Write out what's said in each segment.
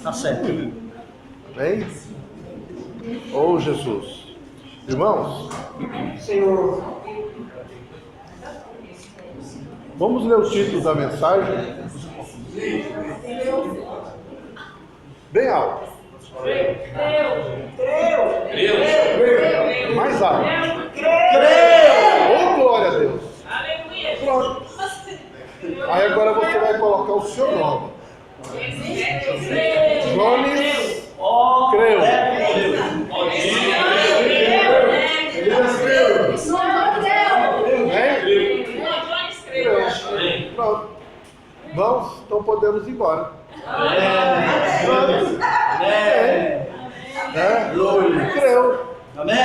Tá certo. Amém? Oh, Jesus. Irmãos, Senhor, vamos ler o título da mensagem. Bem alto. Mais alto. Oh, glória a Deus. Pronto. Aí agora você vai colocar o seu nome. Jones creu. Pronto. Vamos, então podemos ir embora. Pronto. Creu. Amém.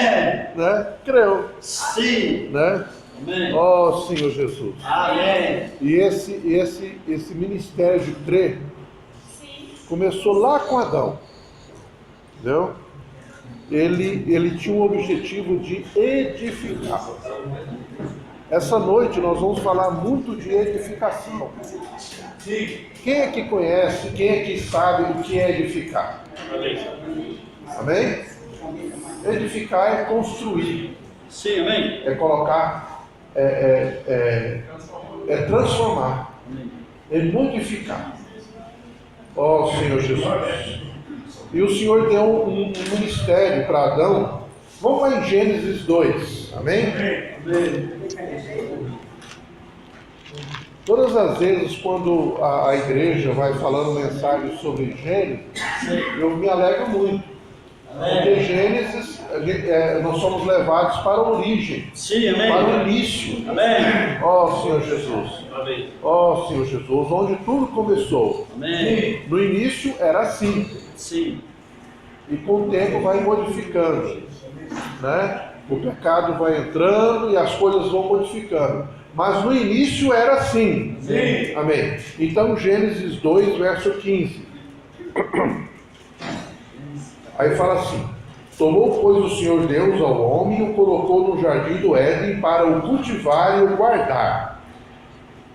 Né? Creu. Sim. Né? Amém. Oh, Senhor Jesus. Amém. E esse ministério de crer começou lá com Adão. Entendeu? Ele tinha um objetivo de edificar. Essa noite nós vamos falar muito de edificação. Quem é que conhece, quem é que sabe o que é edificar? Amém? Edificar é construir. Sim, amém. É colocar, é transformar, é modificar. Ó Senhor Jesus. E o Senhor deu um ministério para Adão. Vamos lá em Gênesis 2, amém? Todas as vezes quando a igreja vai falando mensagens sobre Gênesis, eu me alegro muito. Porque Gênesis, nós somos levados para a origem, Sim, amém. para o início. Amém. Ó Senhor Jesus. Amém. Ó Senhor Jesus, onde tudo começou. Amém. No início era assim. Sim. E com o tempo vai modificando. Né? O pecado vai entrando e as coisas vão modificando. Mas no início era assim. Sim. Amém. Então Gênesis 2, verso 15. Aí fala assim: tomou, pois, o Senhor Deus ao homem e o colocou no jardim do Éden para o cultivar e o guardar.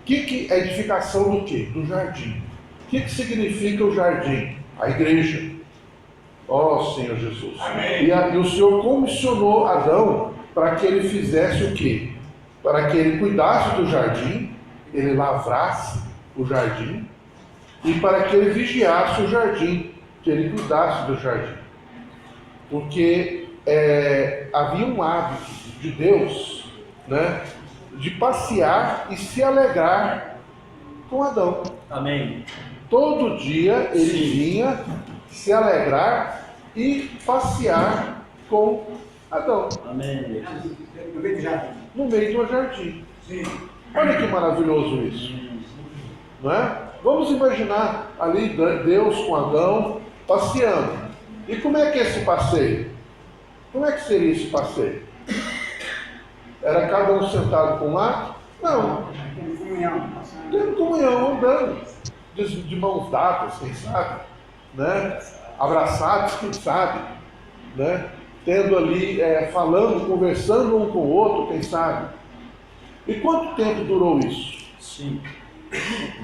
Que é edificação do quê? Do jardim. O que significa o jardim? A igreja. Ó Senhor Jesus. E o Senhor comissionou Adão para que ele fizesse o quê? Para que ele cuidasse do jardim, ele lavrasse o jardim, e para que ele vigiasse o jardim, que ele cuidasse do jardim. Porque havia um hábito de Deus, né, de passear e se alegrar com Adão. Amém. Todo dia ele vinha se alegrar e passear com Adão. Amém. No meio do jardim. Olha que maravilhoso isso. Não é? Vamos imaginar ali Deus com Adão passeando. E como é que é esse passeio? Como é que seria esse passeio? Era cada um sentado com um lado? Não. Tendo comunhão, andando. De mãos dadas, quem sabe? Né? Abraçados, quem sabe? Né? Tendo ali, falando, conversando um com o outro, quem sabe? E quanto tempo durou isso? Sim.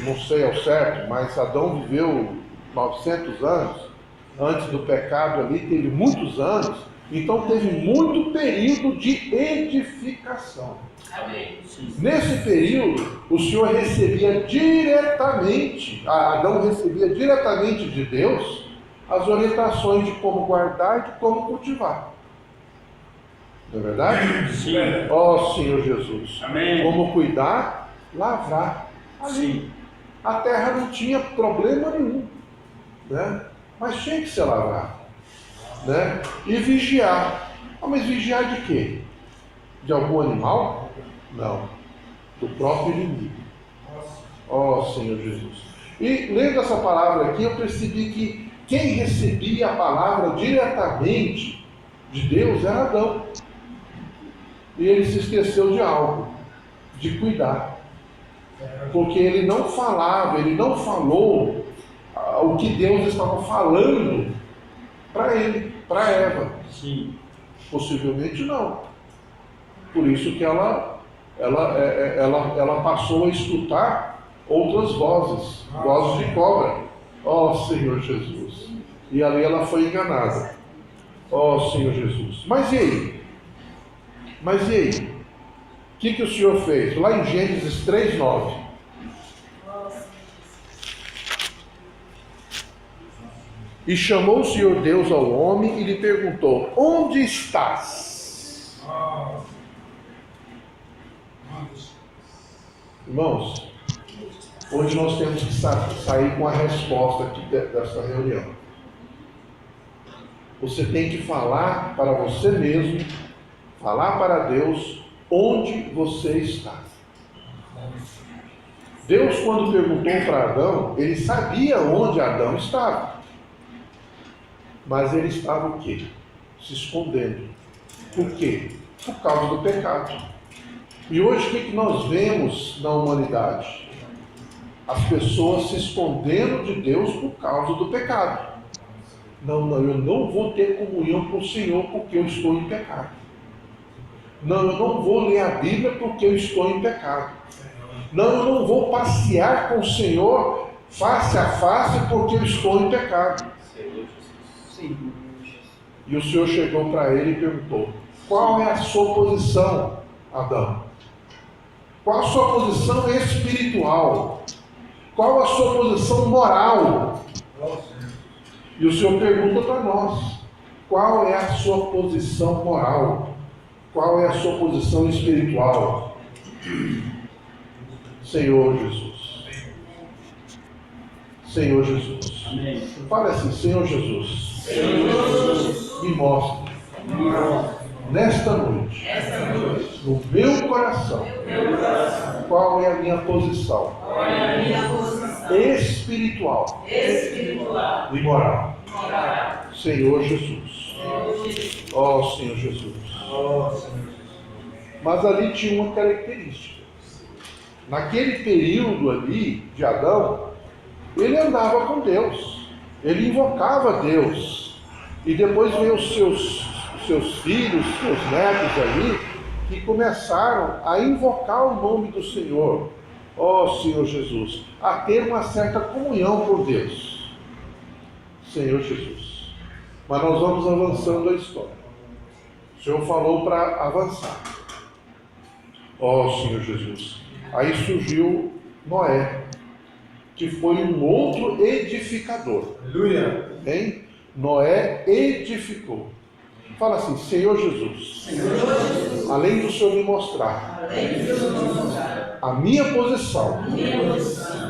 Não sei ao certo, mas Adão viveu 900 anos. Antes do pecado ali, teve muitos anos. Então teve muito período de edificação. Amém. Sim. Nesse período, o Senhor recebia diretamente, Adão recebia diretamente de Deus as orientações de como guardar e de como cultivar. Não é verdade? Sim. Ó Senhor Jesus. Amém. Como cuidar, lavrar. Ali. Sim. A terra não tinha problema nenhum, né? Mas tinha que ser lavrada, né? E vigiar. Mas vigiar de quê? De algum animal? Não. Do próprio inimigo. Ó Senhor Jesus. E lendo essa palavra aqui, eu percebi que quem recebia a palavra diretamente de Deus era Adão. E ele se esqueceu de algo, de cuidar. Porque ele não falava, ele não falou o que Deus estava falando para ele, para Eva. Sim. Possivelmente não. Por isso que ela passou a escutar outras vozes, vozes de cobra. Ó Senhor Jesus. E ali ela foi enganada. Ó Senhor Jesus. Mas e aí? O que o Senhor fez? Lá em Gênesis 3:9. E chamou o Senhor Deus ao homem e lhe perguntou: onde estás? Irmãos, hoje nós temos que sair com a resposta aqui dessa reunião. Você tem que falar para você mesmo, falar para Deus onde você está. Deus, quando perguntou para Adão, ele sabia onde Adão estava. Mas ele estava o quê? Se escondendo. Por quê? Por causa do pecado. E hoje o que nós vemos na humanidade? As pessoas se escondendo de Deus por causa do pecado. Não, eu não vou ter comunhão com o Senhor porque eu estou em pecado. Não, eu não vou ler a Bíblia porque eu estou em pecado. Não, eu não vou passear com o Senhor face a face porque eu estou em pecado. E o Senhor chegou para ele e perguntou: qual é a sua posição, Adão? Qual a sua posição espiritual? Qual a sua posição moral? E o Senhor pergunta para nós: qual é a sua posição moral? Qual é a sua posição espiritual? Senhor Jesus. Senhor Jesus. Fala assim: Senhor Jesus. Me mostre nesta noite, no meu coração, qual é a minha posição espiritual e moral. Senhor Jesus. Ó Senhor Jesus. Mas ali tinha uma característica. Naquele período ali de Adão, ele andava com Deus. Ele invocava Deus. E depois veio os seus filhos, seus netos ali, que começaram a invocar o nome do Senhor, ó Senhor Jesus, a ter uma certa comunhão com Deus. Senhor Jesus. Mas nós vamos avançando a história. O Senhor falou para avançar. Ó Senhor Jesus. Aí surgiu Noé, que foi um outro edificador. Aleluia. Hein? Noé edificou. Fala assim: Senhor Jesus, além do Senhor me mostrar a minha posição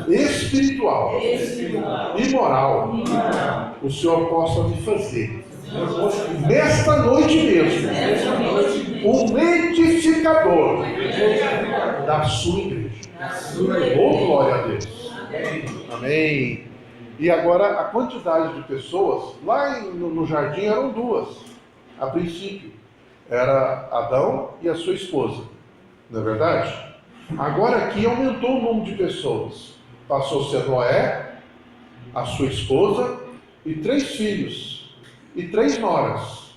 espiritual e moral, o Senhor possa me fazer nesta noite mesmo um edificador da sua igreja. Oh, glória a Deus. Amém. E agora a quantidade de pessoas lá no jardim eram duas. A princípio era Adão e a sua esposa, não é verdade? Agora aqui aumentou o número de pessoas. Passou a ser Noé, a sua esposa e 3 filhos e 3 noras.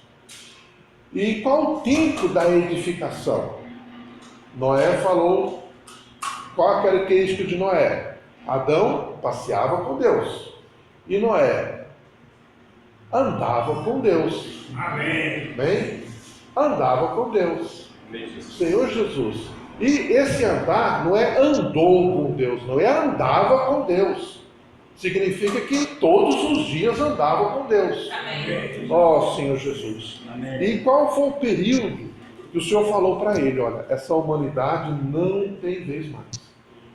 E qual o tempo da edificação? Noé falou. Qual a característica de Noé? Adão passeava com Deus. E Noé andava com Deus. Amém. Bem? Andava com Deus. Senhor Jesus. E esse andar não é andou com Deus, não é andava com Deus. Significa que todos os dias andava com Deus. Amém. Ó Senhor Jesus. Amém. E qual foi o período que o Senhor falou para ele? Olha, essa humanidade não tem vez mais.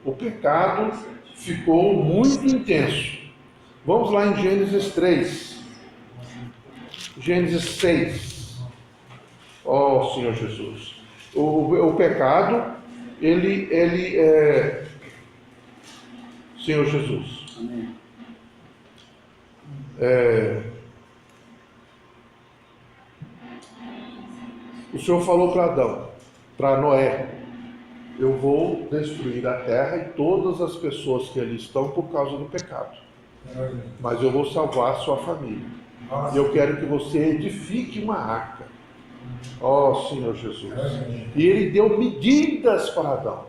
O pecado ficou muito intenso. Vamos lá em Gênesis 3. Gênesis 6. Ó Senhor Jesus. O pecado, ele é... Senhor Jesus. Amém. O Senhor falou para Adão, para Noé: eu vou destruir a terra e todas as pessoas que ali estão por causa do pecado. Mas eu vou salvar a sua família. E eu quero que você edifique uma arca. Ó Senhor Jesus. E ele deu medidas para Adão.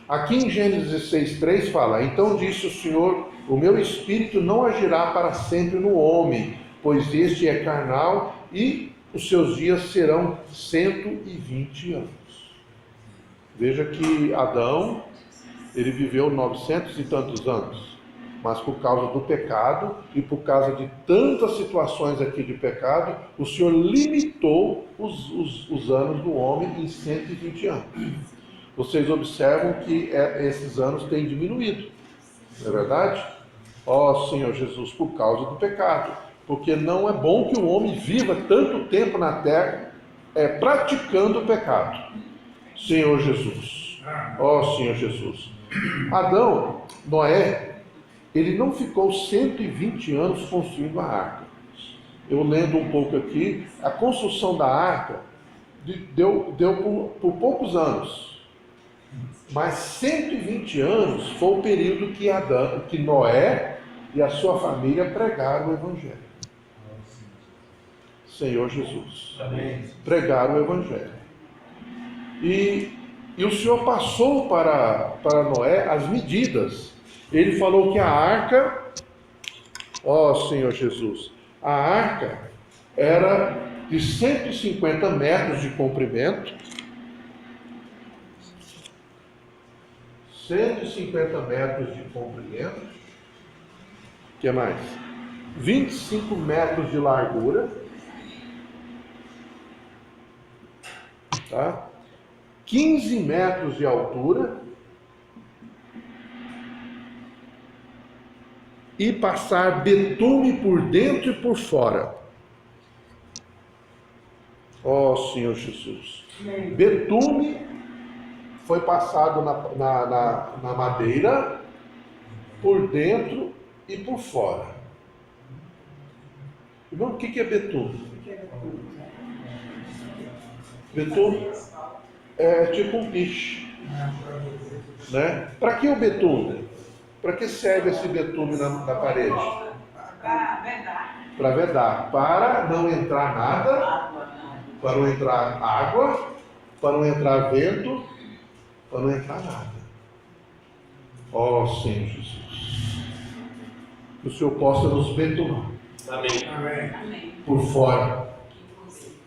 Aqui em Gênesis 6,3 fala: então disse o Senhor, o meu espírito não agirá para sempre no homem, pois este é carnal e os seus dias serão 120 anos. Veja que Adão, ele viveu 900 e tantos anos, mas por causa do pecado e por causa de tantas situações aqui de pecado, o Senhor limitou os anos do homem em 120 anos. Vocês observam que esses anos têm diminuído, não é verdade? Ó Senhor Jesus, por causa do pecado, porque não é bom que o homem viva tanto tempo na terra praticando o pecado. Senhor Jesus, ó Senhor Jesus. Adão, Noé, ele não ficou 120 anos construindo a arca. Eu lendo um pouco aqui, a construção da arca deu por poucos anos. Mas 120 anos foi o período que Noé e a sua família pregaram o Evangelho. Senhor Jesus. Amém. Pregaram o Evangelho. E o Senhor passou para Noé as medidas. Ele falou que a arca, ó Senhor Jesus, a arca era de 150 metros de comprimento, 150 metros de comprimento, o que mais? 25 metros de largura, tá? 15 metros de altura e passar betume por dentro e por fora. Ó Senhor Jesus. Betume foi passado na madeira por dentro e por fora. Irmão, o que é betume? Betume é tipo um piche, né? Para que o betume? Para que serve esse betume na parede? Para vedar. Para vedar, para não entrar nada, para não entrar água, para não entrar vento, para não entrar nada. Ó Senhor Jesus, que o Senhor possa nos betumar. Amém. Por fora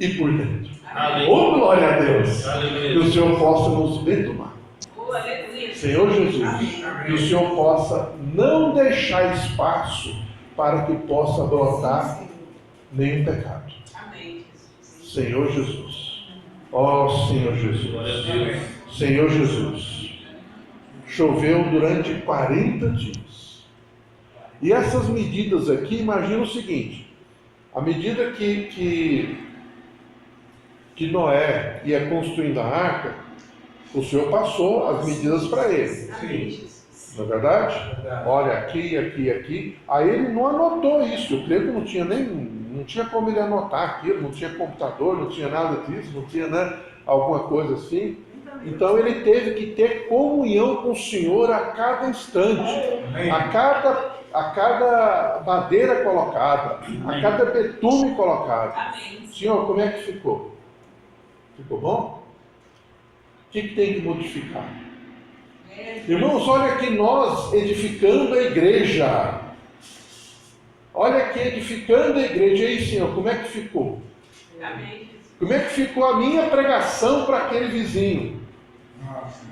e por dentro. Amém. Oh, glória a Deus. Aleluia. Que o Senhor possa nos betumar. Aleluia. Senhor Jesus, que o Senhor possa não deixar espaço para que possa brotar nenhum pecado. Amém. Senhor Jesus. Ó Senhor Jesus. Senhor Jesus. Choveu durante 40 dias. E essas medidas aqui, imagina o seguinte: à medida que Noé ia construindo a arca, o Senhor passou as medidas para ele. Amém. Não é verdade? Olha, aqui, aqui, aqui. Aí ele não anotou isso. Eu creio que não tinha como ele anotar aquilo, não tinha computador, não tinha nada disso, não tinha, né, alguma coisa assim. Então ele teve que ter comunhão com o Senhor a cada instante, a cada madeira colocada, a cada betume colocado. Amém. Senhor, como é que ficou? Ficou bom? O que tem que modificar? Irmãos, olha aqui nós edificando a igreja. Olha aqui edificando a igreja. E aí, Senhor, como é que ficou? Amém. Como é que ficou a minha pregação para aquele vizinho?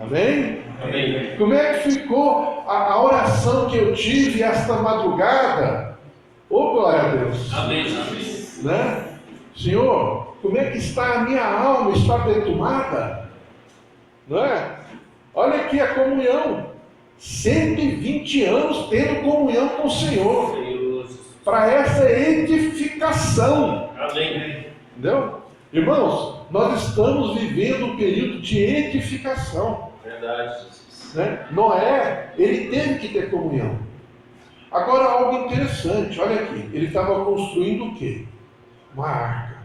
Amém? Amém. Como é que ficou a oração que eu tive esta madrugada? Oh, glória a Deus. Amém. Né? Senhor, como é que está a minha alma? Está betumada? Não é? Olha aqui a comunhão. 120 anos tendo comunhão com o Senhor. Para essa edificação. Amém. Entendeu? Irmãos, nós estamos vivendo um período de edificação. Verdade. Né? Noé, ele teve que ter comunhão. Agora, algo interessante, olha aqui. Ele estava construindo o quê? Uma arca.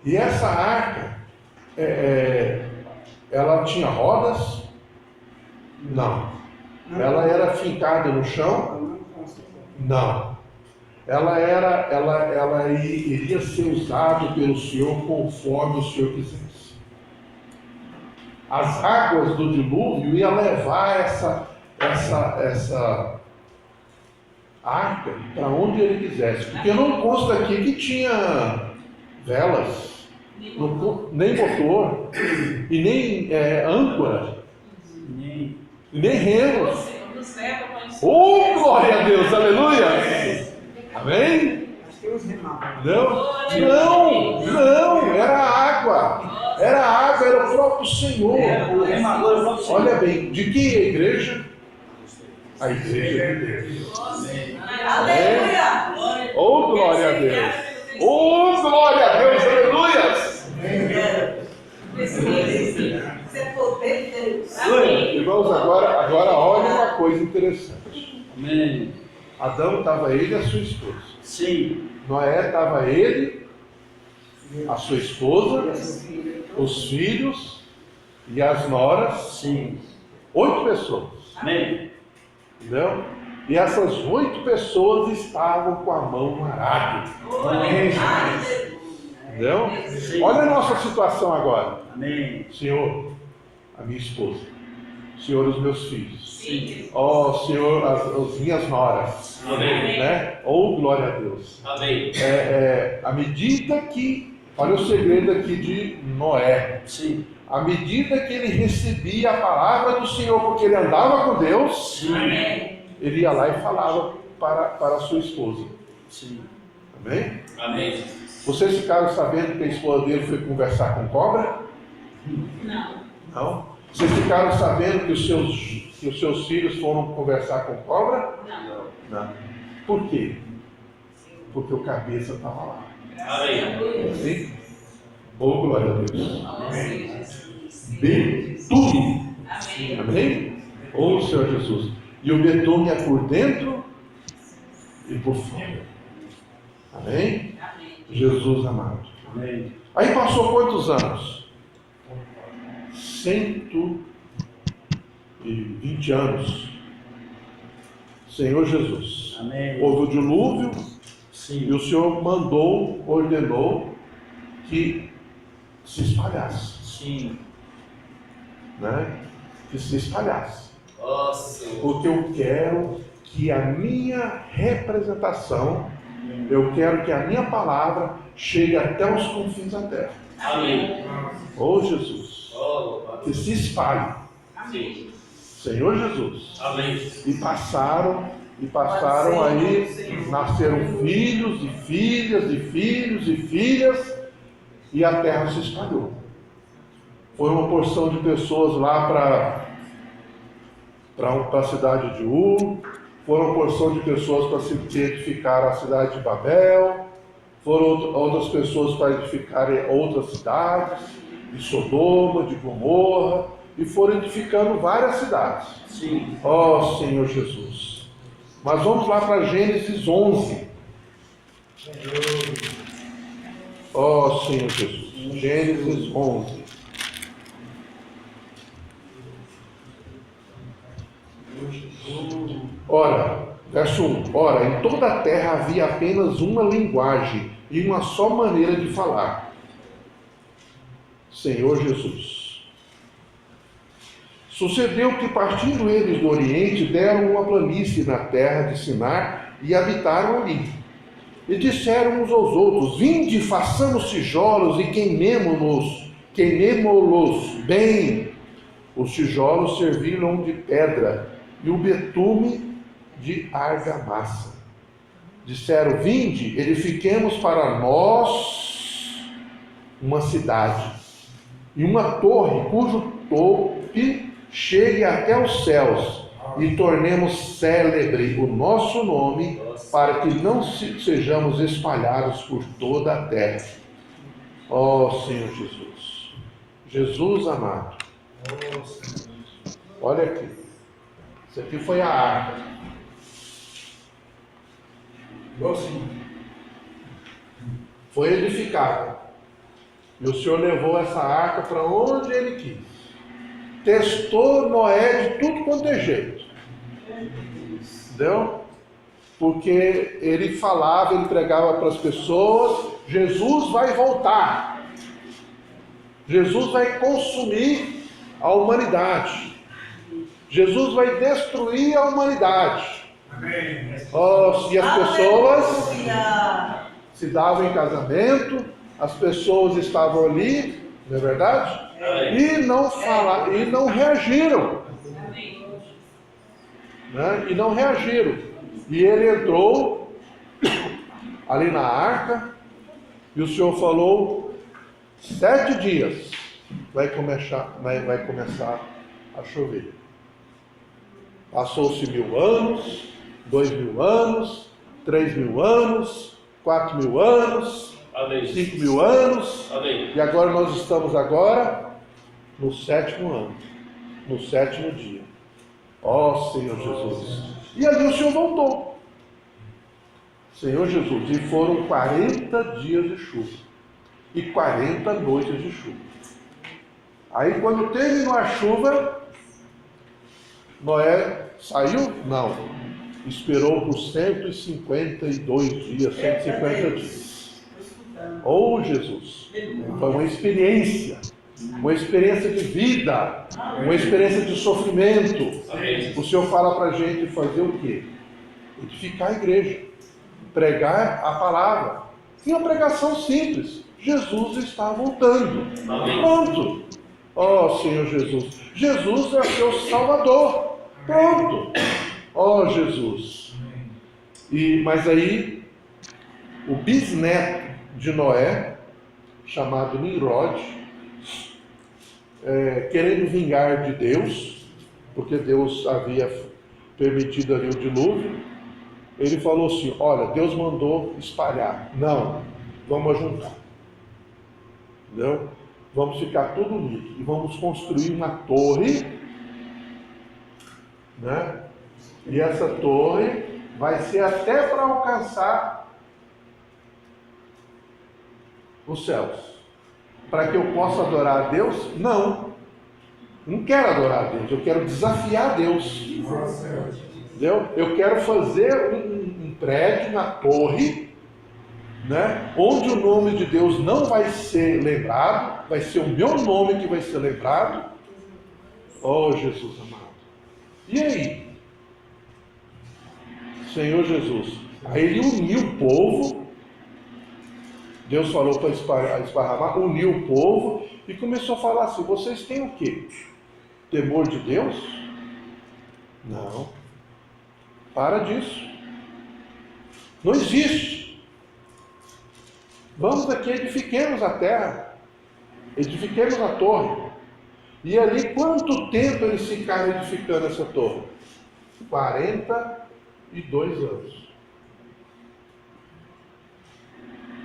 E essa arca, ela tinha rodas? Não. Ela era fincada no chão? Não. Ela iria ser usada pelo Senhor conforme o Senhor quisesse. as águas do dilúvio iam levar essa arca para onde ele quisesse. Porque não consta aqui que tinha velas, nem motor, e nem âncora, e nem remos. Oh, glória a Deus, aleluia! Amém? Não, era água. Era água, era o próprio Senhor. Olha bem, de que é a igreja? A igreja de Deus. Aleluia! Oh, glória a Deus! Oh, glória a Deus, aleluia! Você é poder de Deus. Irmãos, agora olha uma coisa interessante. Amém. Adão estava ele e a sua esposa. Sim. Noé estava ele, a sua esposa, os filhos e as noras. Sim. 8 pessoas. Amém. Entendeu? E essas 8 pessoas estavam com a mão no arado. Entendeu? Sim. Olha a nossa situação agora. Amém. Senhor, a minha esposa. Senhor, os meus filhos. Sim. Ó Senhor, as minhas noras. Amém. Né? Oh, glória a Deus. Amém. À medida que, olha o segredo aqui de Noé. Sim. À medida que ele recebia a palavra do Senhor, porque ele andava com Deus, Sim. ele ia lá e falava para a sua esposa. Sim. Amém? Amém. Vocês ficaram sabendo que a esposa dele foi conversar com cobra? Não. Não? Vocês ficaram sabendo que os seus filhos foram conversar com cobra? Não. Não. Por quê? Porque o cabeça estava lá. Amém. Sim? Oh, glória a Deus. Amém. Betume. Amém. Amém? Oh, Senhor Jesus. E o betume é por dentro e por fora. Amém? Amém. Jesus amado. Amém. Aí passou quantos anos? 120 anos. Senhor Jesus. Amém. Houve o dilúvio e Sim. o Senhor ordenou que se espalhasse. Sim. Né? Que se espalhasse. Nossa. Porque eu quero que a minha representação, eu quero que a minha palavra chegue até os confins da terra. Amém. Oh, Jesus. Oh, Que se espalhe. Sim. Senhor Jesus. Amém. E passaram aí, nasceram filhos e filhas e filhos e filhas, e a terra se espalhou. Foi uma porção de pessoas lá para a cidade de Ur, foram uma porção de pessoas para se edificar a cidade de Babel, foram outras pessoas para edificarem outras cidades, de Sodoma, de Gomorra, e foram edificando várias cidades. Sim. Ó Senhor Jesus. Mas vamos lá para Gênesis 11. Ó Senhor Jesus. Gênesis 11. Ora, verso 1. Ora, em toda a terra havia apenas uma linguagem e uma só maneira de falar. Senhor Jesus. Sucedeu que, partindo eles do Oriente, deram uma planície na terra de Sinar e habitaram ali. E disseram uns aos outros: vinde, façamos tijolos e queimemo-los bem. Os tijolos serviram de pedra e o betume de argamassa. Disseram: vinde, edifiquemos para nós uma cidade e uma torre cujo tope chegue até os céus, e tornemos célebre o nosso nome, para que não sejamos espalhados por toda a terra. Ó Senhor Jesus. Jesus amado. Olha aqui. Isso aqui foi a arca. Foi edificada. E o Senhor levou essa arca para onde Ele quis. Testou Noé de tudo quanto é jeito. Entendeu? Porque ele falava, ele pregava para as pessoas: Jesus vai voltar. Jesus vai consumir a humanidade. Jesus vai destruir a humanidade. Oh, e as pessoas Aleluia. se davam em casamento, as pessoas estavam ali, não é verdade? E não falaram, e não reagiram. Né? E não reagiram. E ele entrou ali na arca, e o Senhor falou: 7 dias vai começar a chover. Passou-se 1000 anos, 2000 anos, 3000 anos, 4000 anos, Amém. 5000 anos, Amém. e agora nós estamos agora no 7º ano, no 7º dia. Ó Senhor Jesus. E ali o Senhor voltou. Senhor Jesus. E foram 40 dias de chuva. E 40 noites de chuva. Aí quando terminou a chuva, Noé saiu? Não. Esperou por 152 dias, 150 dias. Oh Jesus. Foi uma experiência de vida, uma experiência de sofrimento. Amém. O Senhor fala para a gente fazer o quê? Edificar a igreja, pregar a palavra. E uma pregação simples: Jesus está voltando. Amém. Pronto. Oh Senhor Jesus, Jesus é seu Salvador. Pronto. Oh Jesus. Mas aí o bisneto de Noé, chamado Nimrod, querendo vingar de Deus, porque Deus havia permitido ali o dilúvio, ele falou assim: olha, Deus mandou espalhar. Não, vamos juntar. Entendeu? Vamos ficar tudo unido e vamos construir uma torre, né? E essa torre vai ser até para alcançar os céus. Para que eu possa adorar a Deus? Não. Não quero adorar a Deus, eu quero desafiar a Deus. Entendeu? Eu quero fazer um prédio, uma torre, né? Onde o nome de Deus não vai ser lembrado, vai ser o meu nome que vai ser lembrado. Oh Jesus amado. E aí? Senhor Jesus. Aí ele uniu o povo. Deus falou para esparramar, uniu o povo e começou a falar assim: vocês têm o quê? Temor de Deus? Não. Para disso. Não existe. Vamos aqui, edifiquemos a terra. Edifiquemos a torre. E ali, quanto tempo eles ficaram edificando essa torre? 42 anos.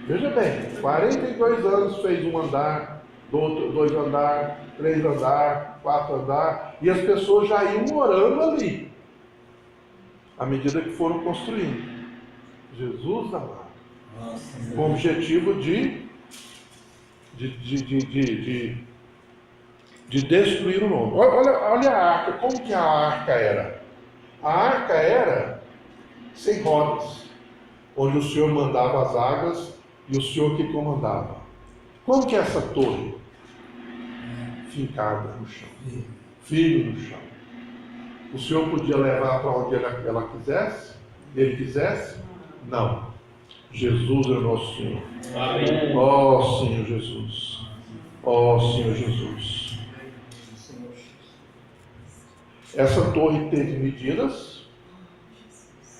Veja bem, 42 anos fez um andar, 2 andar, 3 andar, 4 andar, e as pessoas já iam morando ali, à medida que foram construindo. Jesus amado, com o objetivo de destruir o nome. Olha a arca, como que a arca era? A arca era sem rodas, onde o Senhor mandava as águas e o Senhor que comandava. Como que é essa torre? Fincada no chão, firme no chão. O Senhor podia levar para onde ela quisesse, ele quisesse? Não. Jesus é o nosso Senhor. Amém. Ó Senhor Jesus. Ó Senhor Jesus. Essa torre teve medidas,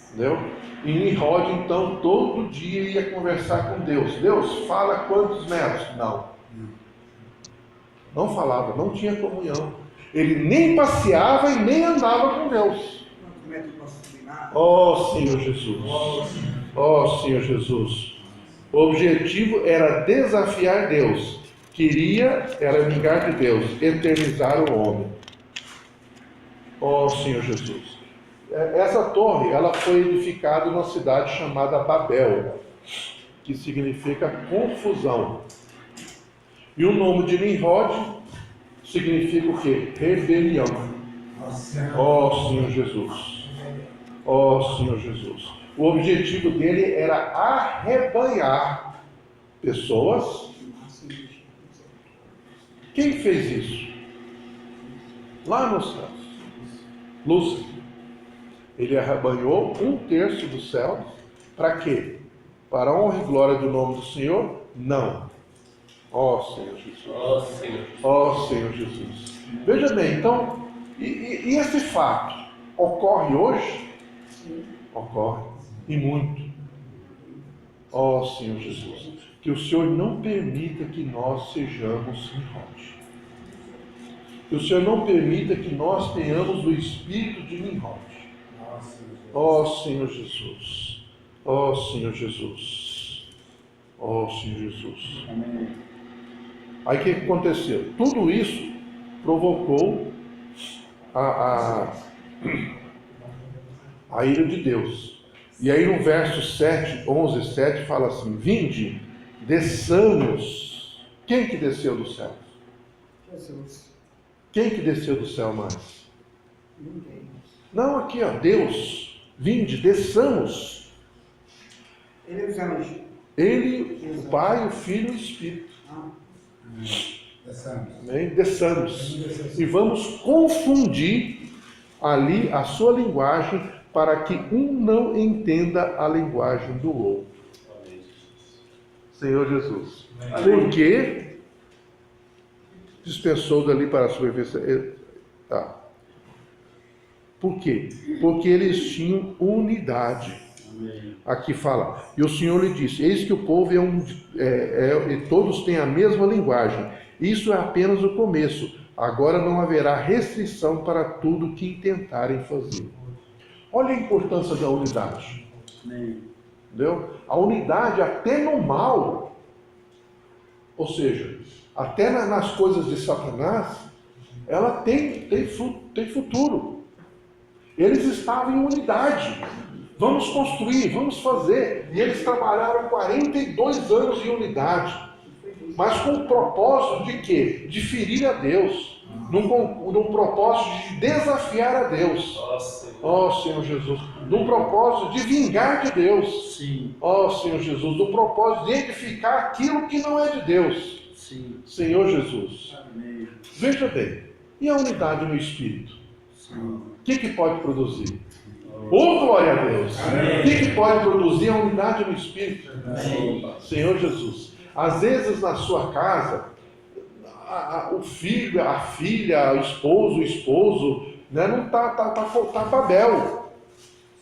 entendeu? E Nimrod, então, todo dia ia conversar com Deus. Deus, fala quantos metros? Não. Não falava, não tinha comunhão. Ele nem passeava e nem andava com Deus. Ó Senhor Jesus. Ó Senhor Jesus. O objetivo era desafiar Deus. Era vingar de Deus, eternizar o homem. Ó Senhor Jesus. Essa torre, ela foi edificada numa cidade chamada Babel, que significa confusão. E o nome de Nimrod significa o quê? Rebelião. Ó Senhor Jesus. Ó Senhor Jesus. O objetivo dele era arrebanhar pessoas. Quem fez isso? lá nos céus. Lúcifer. Ele arrebanhou 1/3 dos céus. Para quê? Para a honra e glória do nome do Senhor? Não. Ó Senhor Jesus. Ó Senhor. Ó Senhor Jesus. Veja bem, então, e esse fato ocorre hoje? Ocorre, e muito. Ó Senhor Jesus, que o Senhor não permita que nós sejamos Nimrod. Que o Senhor não permita que nós tenhamos o espírito de Nimrod. Ó Senhor Jesus. Ó Senhor Jesus. Ó Senhor Jesus. Amém. Aí o que aconteceu? Tudo isso provocou a ira de Deus. E aí no verso 11:7 fala assim: vinde, desçamos. Quem que desceu do céu? Jesus. Quem que desceu do céu mais? Ninguém. Não, aqui ó, Deus. Vinde, desçamos. Ele é os anjos. Ele, o Pai, o Filho e o Espírito. Amém? Desçamos. E vamos confundir ali a sua linguagem para que um não entenda a linguagem do outro. Senhor Jesus. Porque dispensou dali para a superfície. Tá. Por quê? Porque eles tinham unidade. Aqui fala, e o Senhor lhe disse: eis que o povo e todos têm a mesma linguagem. Isso é apenas o começo. Agora não haverá restrição para tudo que intentarem fazer. Olha a importância da unidade. Entendeu? A unidade até no mal, ou seja, até nas coisas de Satanás, ela tem futuro. Eles estavam em unidade. Vamos construir, vamos fazer. E eles trabalharam 42 anos em unidade. Mas com o propósito de quê? De ferir a Deus. Num propósito de desafiar a Deus. Ó Senhor Jesus. Num propósito de vingar de Deus. Sim. Ó Senhor Jesus. No propósito de edificar aquilo que não é de Deus. Sim. Senhor Jesus. Amém. Veja bem. E a unidade no Espírito? Sim. O que pode produzir? Oh, glória a Deus! Amém. O que pode produzir a unidade no Espírito? Amém. Senhor Jesus. Às vezes na sua casa, o filho, a filha, o esposo, né, não tá Babel.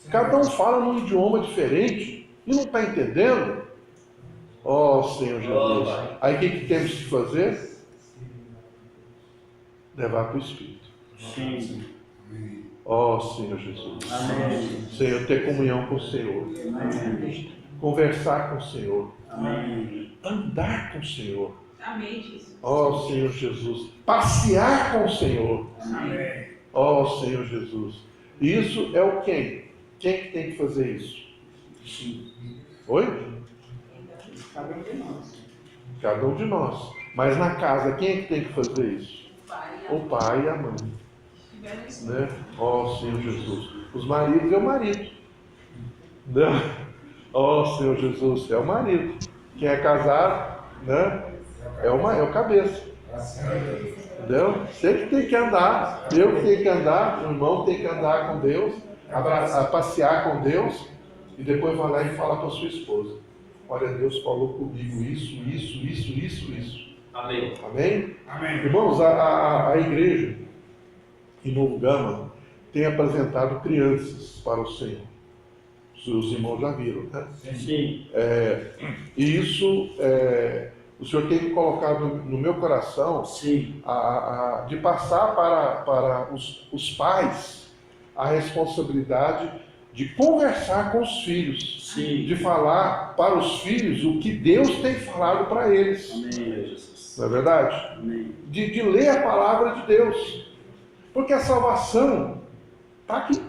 Cada um fala num idioma diferente e não está entendendo. Oh, Senhor Jesus. Aí o que temos que fazer? Levar para o Espírito. Sim. Ó Senhor Jesus. Amém. Senhor, ter comunhão com o Senhor. Amém. Conversar com o Senhor. Amém. Andar com o Senhor. Amém, Jesus. Ó Senhor Jesus. Passear com o Senhor. Amém. Ó Senhor Jesus. Isso é o quem? Quem que tem que fazer isso? Oi? Cada um de nós. Cada um de nós. Mas na casa, quem é que tem que fazer isso? O pai e a mãe. Né? Ó Senhor Jesus. Os maridos é o marido. Né? Ó Senhor Jesus, é o marido. Quem é casado, né? É o cabeça. Entendeu? Você que tem que andar, eu que tenho que andar, o irmão tem que andar com Deus, a passear com Deus, e depois vai lá e fala com a sua esposa: olha, Deus falou comigo isso. Amém. Amém? Amém. Irmãos, a igreja em Novo Gama tem apresentado crianças para o Senhor. Os irmãos já viram, né? Sim. E isso o Senhor tem colocado no meu coração Sim. de passar para os pais a responsabilidade de conversar com os filhos, Sim. de falar para os filhos o que Deus tem falado para eles. Amém, Jesus. Não é verdade? Amém. De ler a palavra de Deus. Porque a salvação está aqui.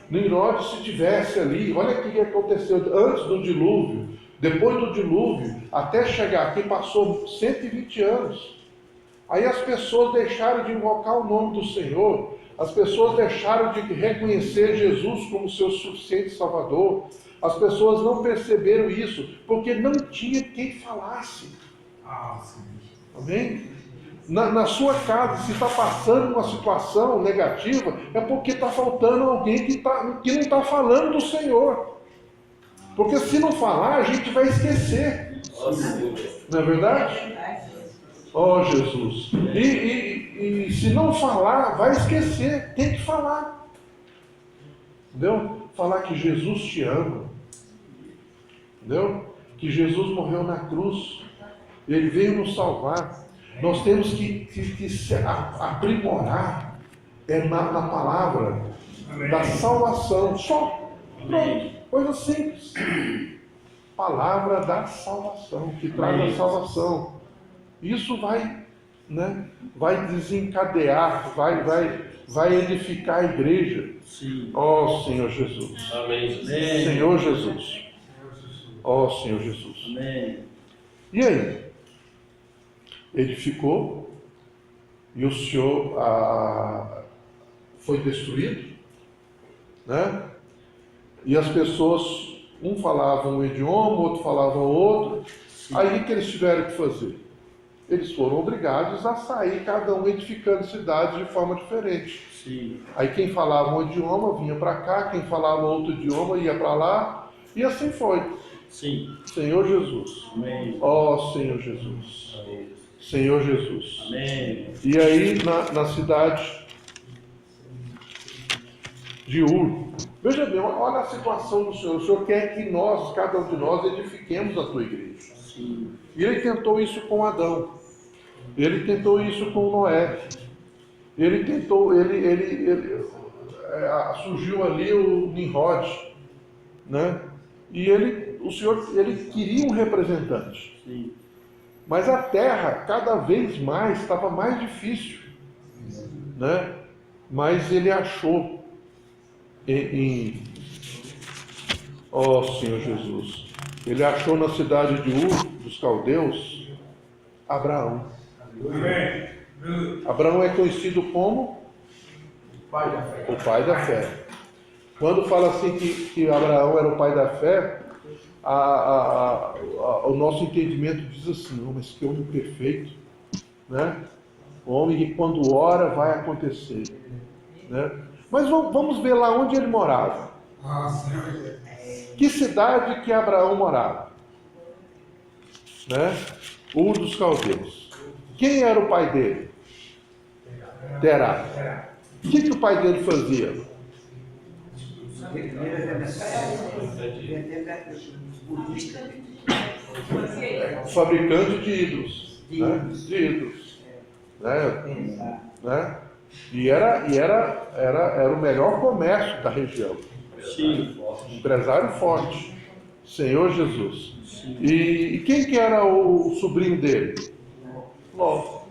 Nimrod, se tivesse ali, olha o que aconteceu antes do dilúvio, depois do dilúvio, até chegar aqui passou 120 anos. Aí as pessoas deixaram de invocar o nome do Senhor, as pessoas deixaram de reconhecer Jesus como seu suficiente Salvador, as pessoas não perceberam isso, porque não tinha quem falasse. Amém? Na sua casa, se está passando uma situação negativa, é porque está faltando alguém que não está falando do Senhor. Porque se não falar, a gente vai esquecer. Ó sim. Não é verdade? Oh, Jesus. E se não falar, vai esquecer. Tem que falar. Entendeu? Falar que Jesus te ama. Entendeu? Que Jesus morreu na cruz. Ele veio nos salvar. Nós temos que se aprimorar na palavra da salvação. Só. Pronto. Coisa simples. Palavra da salvação. Que traz a salvação. Isso vai desencadear, vai edificar a igreja. Sim. Ó Senhor Jesus. Amém, Jesus. Senhor Jesus. Ó Senhor Jesus. Amém. E aí? Edificou e o Senhor foi destruído, né? E as pessoas, um falava um idioma, outro falava outro. Aí o que eles tiveram que fazer? Eles foram obrigados a sair, cada um edificando cidades de forma diferente. Sim. Aí quem falava um idioma vinha para cá, quem falava outro idioma ia para lá, e assim foi. Sim. Senhor Jesus. Amém. Ó Senhor Jesus. Amém. Senhor Jesus. Amém. E aí na cidade de Ur, veja bem, olha a situação do Senhor. O Senhor quer que nós, cada um de nós, edifiquemos a tua igreja. Sim. E ele tentou isso com Adão. Ele tentou isso com Noé. Ele tentou, surgiu ali o Nimrod, né? E o Senhor, ele queria um representante. Sim. Mas a terra, cada vez mais, estava mais difícil, né? Mas ele achou ó Senhor Jesus, ele achou na cidade de Ur, dos caldeus, Abraão. Abraão é conhecido como o pai da fé. Quando fala assim que Abraão era o pai da fé, o nosso entendimento diz assim: não, mas que homem perfeito, né? O homem que quando ora vai acontecer, né? Mas vamos ver lá onde ele morava. Que cidade que Abraão morava, né? Ur dos caldeus. Quem era o pai dele? Terá. O que o pai dele fazia? Fabricante de ídolos, né? De ídolos, né? E era o melhor comércio da região. Sim. Empresário forte, Senhor Jesus. E quem que era o sobrinho dele? Ló.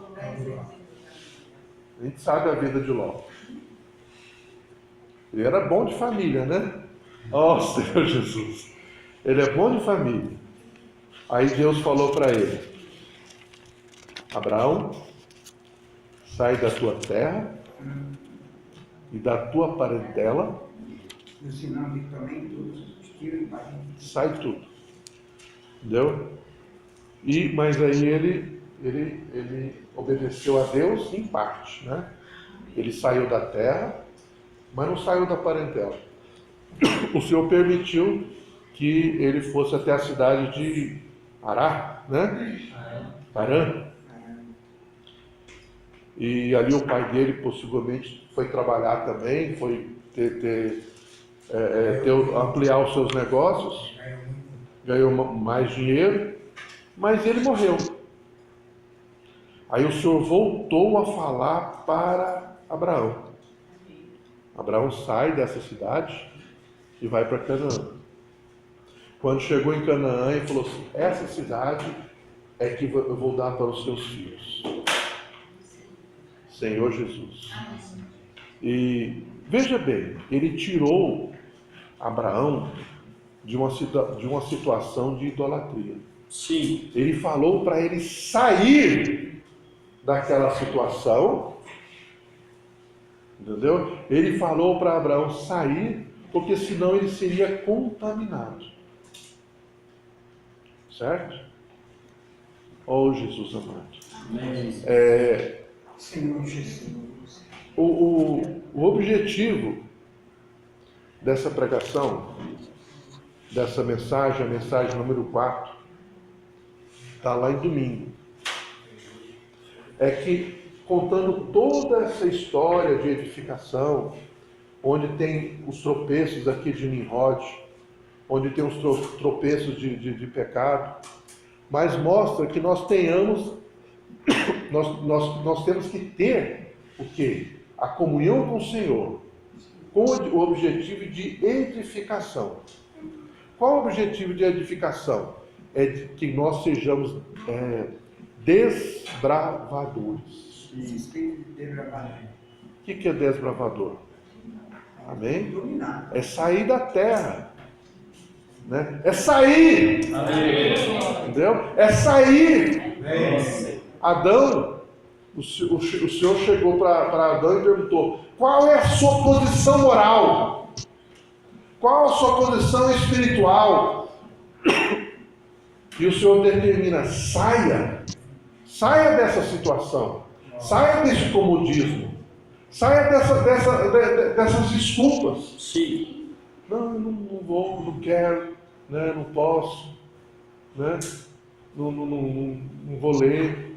A gente sabe a vida de Ló. Ele era bom de família, né? Ó Senhor Jesus. Ele é bom de família. Aí Deus falou para ele: Abraão, sai da tua terra e da tua parentela. Sai tudo. Entendeu? Mas aí ele obedeceu a Deus em parte, né? Ele saiu da terra, mas não saiu da parentela. O Senhor permitiu que ele fosse até a cidade de Ará, né? Harã. E ali o pai dele possivelmente foi trabalhar também, foi ampliar os seus negócios, ganhou mais dinheiro, mas ele morreu. Aí o Senhor voltou a falar para Abraão. Abraão sai dessa cidade e vai para Canaã. Quando chegou em Canaã, ele falou assim: essa cidade é que eu vou dar para os seus filhos. Senhor Jesus. E veja bem, ele tirou Abraão de uma situação de idolatria. Sim. Ele falou para ele sair daquela situação, entendeu? Ele falou para Abraão sair, porque senão ele seria contaminado. Certo? Oh, Jesus amado. Amém. Senhor Jesus. O objetivo dessa pregação, dessa mensagem, a mensagem número 4, está lá em domingo. É que, contando toda essa história de edificação, onde tem os tropeços aqui de Nimrod, onde tem os tropeços de pecado, mas mostra que nós tenhamos, nós temos que ter o quê? A comunhão com o Senhor, com o objetivo de edificação. Qual o objetivo de edificação? É de que nós sejamos desbravadores. Espírito de desbravador. O que é desbravador? Amém? Dominar. É sair da terra, né? É sair, entendeu? É sair. Adão, o Senhor chegou para Adão e perguntou: qual é a sua posição moral? Qual a sua posição espiritual? E o Senhor determina: saia dessa situação, saia desse comodismo, saia dessas desculpas. Sim. Não vou, não quero, né? Não posso, né? Não vou ler,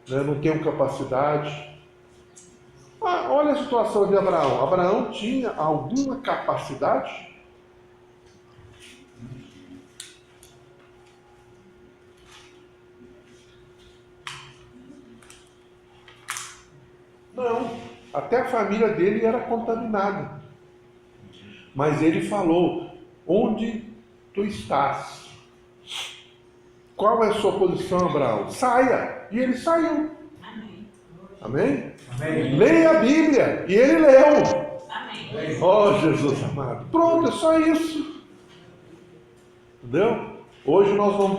né? Não tenho capacidade. Olha a situação de Abraão. Abraão tinha alguma capacidade? Não. Até a família dele era contaminada. Mas ele falou: onde tu estás? Qual é a sua posição, Abraão? Saia! E ele saiu. Amém? Amém? Leia a Bíblia. E ele leu. Amém. Oh, Jesus amado. Pronto, é só isso. Entendeu? Hoje nós não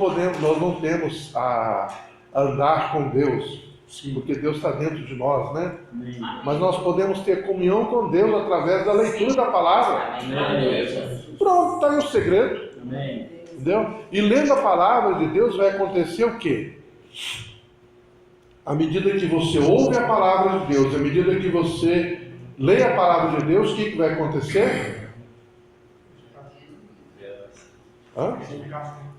temos a andar com Deus. Sim. Porque Deus está dentro de nós, né? Amém. Mas nós podemos ter comunhão com Deus através da leitura da palavra. Pronto, está aí o segredo. Amém. Entendeu? E lendo a palavra de Deus vai acontecer o quê? À medida que você ouve a palavra de Deus, à medida que você lê a palavra de Deus, o que vai acontecer? Hã?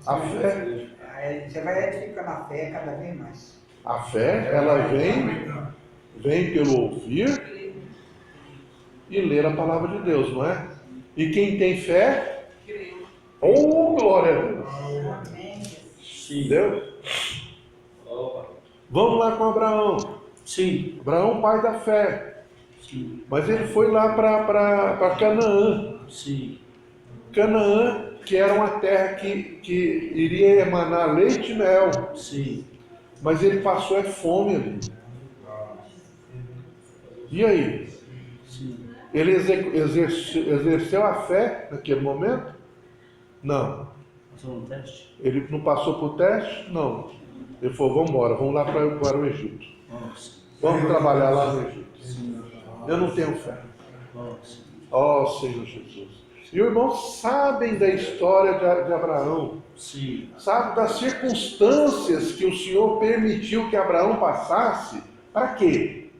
A fé. Aí você vai edificando a fé cada vez mais. A fé, ela vem pelo ouvir e ler a palavra de Deus, não é? E quem tem fé, oh, glória a Deus. Sim. Entendeu? Vamos lá com Abraão. Sim. Abraão, pai da fé. Sim. Mas ele foi lá para Canaã. Sim. Canaã, que era uma terra que iria emanar leite e mel. Sim. Mas ele passou fome ali. E aí? Sim. Ele exerceu a fé naquele momento? Não. Passou no teste? Ele não passou por teste? Não. Ele falou: vamos embora, vamos lá para o Egito. Nossa. Vamos trabalhar lá no Egito. Sim. Eu não tenho fé. Nossa. Ó Senhor Jesus. E os irmãos sabem da história de Abraão. Sim. Sabe das circunstâncias que o Senhor permitiu que Abraão passasse. Para quê?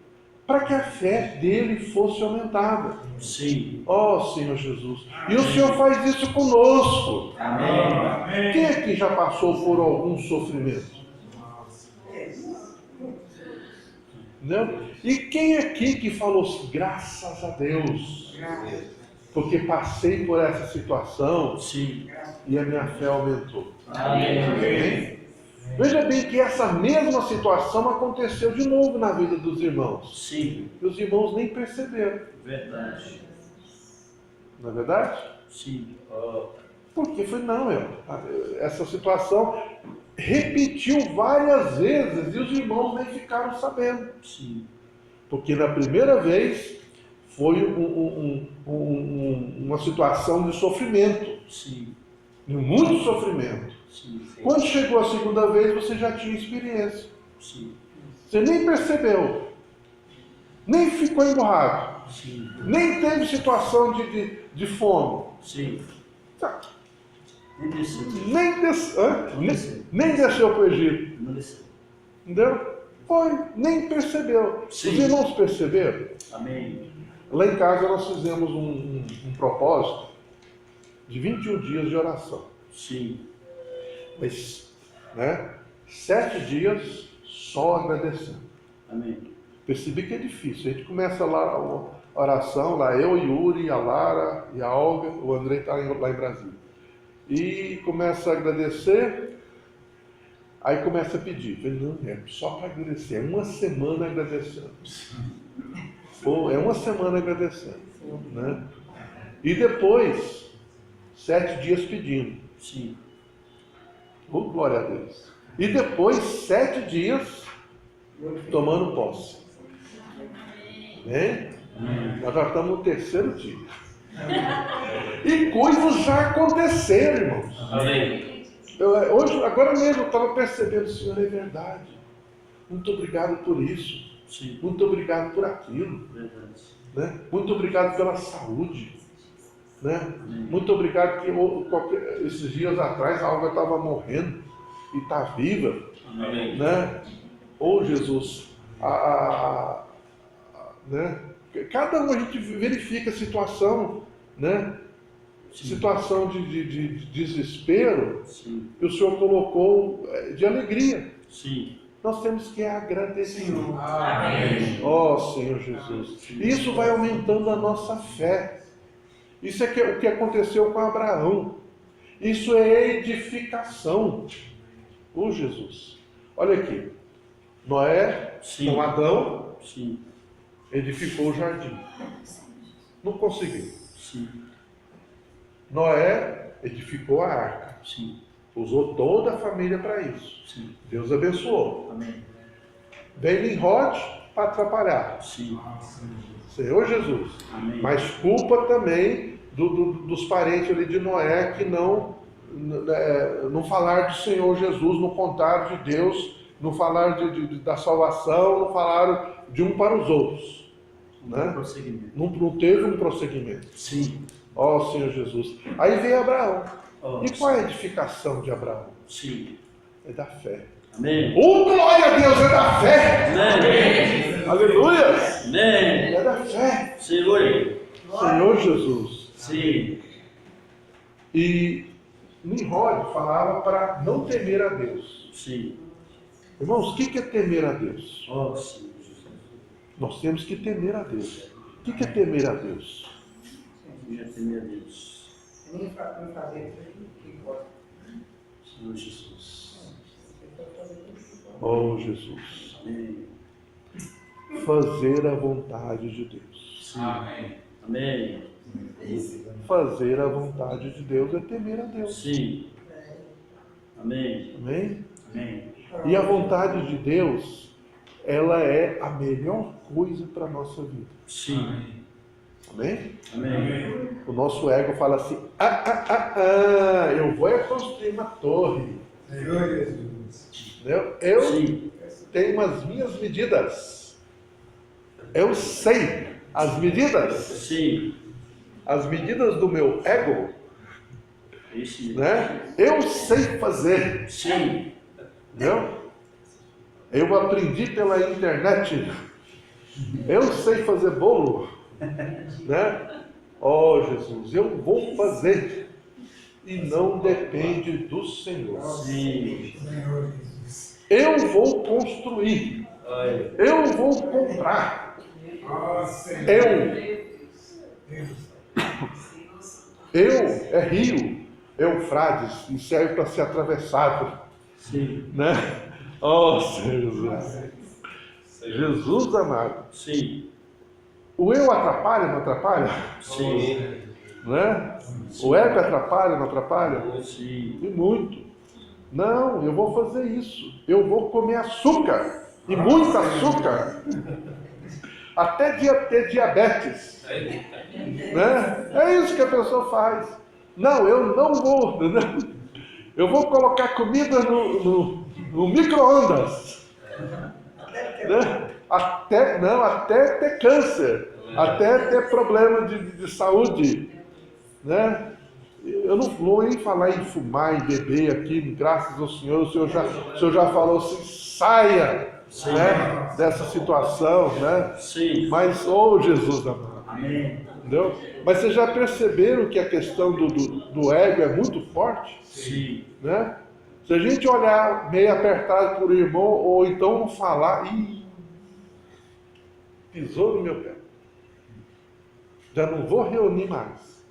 Para que a fé dele fosse aumentada. Sim. Ó Senhor Jesus. E o Senhor faz isso conosco. Amém. Quem aqui já passou por algum sofrimento? Não? E quem aqui que falou assim: graças a Deus, porque passei por essa situação Sim. e a minha fé aumentou. Amém. Amém? Veja bem que essa mesma situação aconteceu de novo na vida dos irmãos. Sim. E os irmãos nem perceberam. Verdade. Não é verdade? Sim. Porque foi essa situação repetiu várias vezes e os irmãos nem ficaram sabendo. Sim. Porque na primeira vez foi uma situação de sofrimento, Sim. de muito sofrimento. Sim. Quando chegou a segunda vez, você já tinha experiência. Sim. Você nem percebeu, nem ficou emburrado, Sim. nem teve situação de fome. Sim. Tá. Nem desceu. Nem desceu para o Egito. Não desceu. Entendeu? Foi, nem percebeu. Sim. Os irmãos perceberam? Amém. Lá em casa nós fizemos um propósito de 21 dias de oração. Sim. Mas, né, 7 dias só agradecendo. Amém. Percebi que é difícil. A gente começa lá a oração, lá eu, Yuri, a Lara e a Olga, o Andrei está lá em Brasília. E começa a agradecer, aí começa a pedir. Falei, não, é só para agradecer, é uma semana agradecendo. Pô, é uma semana agradecendo. Né? E depois, 7 dias pedindo. Sim. Oh, glória a Deus. E depois, 7 dias tomando posse. Amém? Nós já estamos no 3º dia. E coisas já aconteceram, irmãos. Amém. Hoje, agora mesmo, eu estava percebendo, Senhor, é verdade. Muito obrigado por isso. Sim. Muito obrigado por aquilo. Verdade. Né? Muito obrigado pela saúde. Né? Muito obrigado que esses dias atrás a Olga estava morrendo e está viva. Amém. Né? Oh, Jesus, né? Cada um a gente verifica a situação, né? Sim. Situação de desespero Sim. que o Senhor colocou de alegria. Sim. Nós temos que agradecer. Amém. Ó Senhor Jesus. Isso vai aumentando a nossa fé. Isso é o que aconteceu com Abraão. Isso é edificação. Oh Jesus. Olha aqui. Noé, Sim. com Adão, Sim. edificou o jardim. Não conseguiu. Sim. Noé edificou a arca. Sim. Usou toda a família para isso. Sim. Deus abençoou. Amém. Veio Nimrod para atrapalhar. Sim. Senhor Jesus. Amém. Mas culpa também dos parentes ali de Noé que não falaram do Senhor Jesus, não contaram de Deus, não falaram da salvação, não falaram de um para os outros. Né? Prosseguimento. Não teve um prosseguimento. Sim. Ó Senhor Jesus. Aí veio Abraão. Oh, E qual é a edificação de Abraão? Sim. É da fé. Amém. Oh, glória a Deus, é da fé! Amém. Aleluia! Amém. É da fé. Senhor. Senhor Jesus. Sim. E Nimrod falava para não temer a Deus. Sim. Irmãos, o que é temer a Deus? Ó Senhor Jesus. Nós temos que temer a Deus. O que é temer a Deus? Já temer a Deus. Nem fazer o que gosta. Senhor Jesus. Oh Jesus. Amém. Fazer a vontade de Deus. Sim. Amém. Amém. Fazer a vontade de Deus é temer a Deus. Sim. Amém. Amém? Amém. E a vontade de Deus, ela é a melhor coisa para a nossa vida. Sim. Amém? Amém. O nosso ego fala assim, eu vou construir uma torre. Senhor Jesus. Entendeu? Eu Sim. tenho as minhas medidas. Eu sei as medidas. Sim. As medidas do meu ego, Isso mesmo. né? Eu sei fazer. Sim. Entendeu? Eu aprendi pela internet. Eu sei fazer bolo. Né? Oh Jesus, eu vou fazer. E não depende do Senhor. Sim. Senhor Jesus. Eu vou construir. Olha. Eu vou comprar. Ó Senhor. Eu é rio, Eufrates, e serve para ser atravessado. Sim. Né? Oh Senhor Jesus. Jesus amado. Sim. O eu atrapalha, não atrapalha? Sim. Né? O ego atrapalha, não atrapalha? Sim. E muito. Não, eu vou fazer isso. Eu vou comer açúcar. E muito açúcar. Até ter diabetes. Né? É isso que a pessoa faz. Não, eu não vou. Né? Eu vou colocar comida no micro-ondas. Né? Até ter câncer. Até ter problema de saúde. Né? Eu não vou nem falar em fumar, em beber aqui, graças ao Senhor. O Senhor já falou assim, saia, Sim. né, dessa situação, né? Sim. Mas, oh Jesus amado, Amém. entendeu? Mas vocês já perceberam que a questão do ego é muito forte, Sim. né? Se a gente olhar meio apertado por irmão, ou então não falar, pisou no meu pé. Já não vou reunir mais.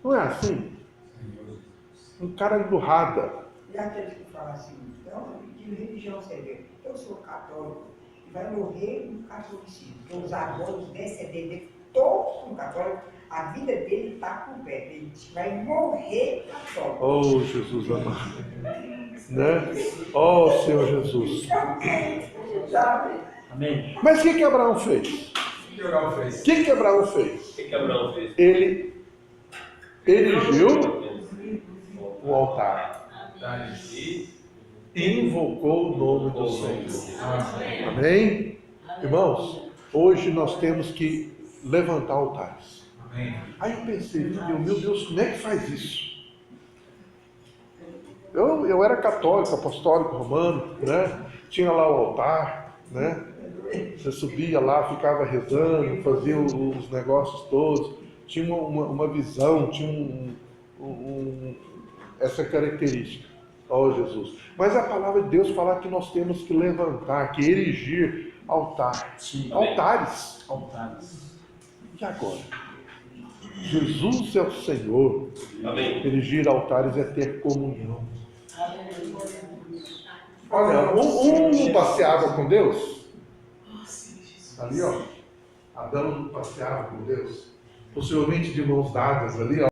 Não é assim? Um cara emburrada. E aqueles que falam assim, então, de religião você vê, eu sou católico, e vai morrer no catolicismo, porque os avós, os descendentes dele, todos são católicos, a vida dele está coberta, ele vai morrer católico. Oh, Jesus amado. Né? Oh, Senhor Jesus. Sabe? Amém. Mas o que Abraão fez? O que Abraão fez? O que Abraão fez? O que Abraão fez? Ele erigiu o altar E e invocou o nome do Senhor. Amém? Irmãos, hoje nós temos que levantar altares. Aí eu pensei, meu Deus, como é que faz isso? Eu era católico, apostólico, romano, né? Tinha lá o altar, né? Você subia lá, ficava rezando, fazia os negócios todos. Tinha uma visão, tinha essa característica. Oh, Jesus. Mas a palavra de Deus fala que nós temos que levantar, que erigir altar. Sim. Altares. Altares. E agora? Jesus é o Senhor. Amém. Erigir altares é ter comunhão. Olha, um passeava com Deus. Ali, ó. Adão passeava com Deus. Possivelmente de mãos dadas ali, ó.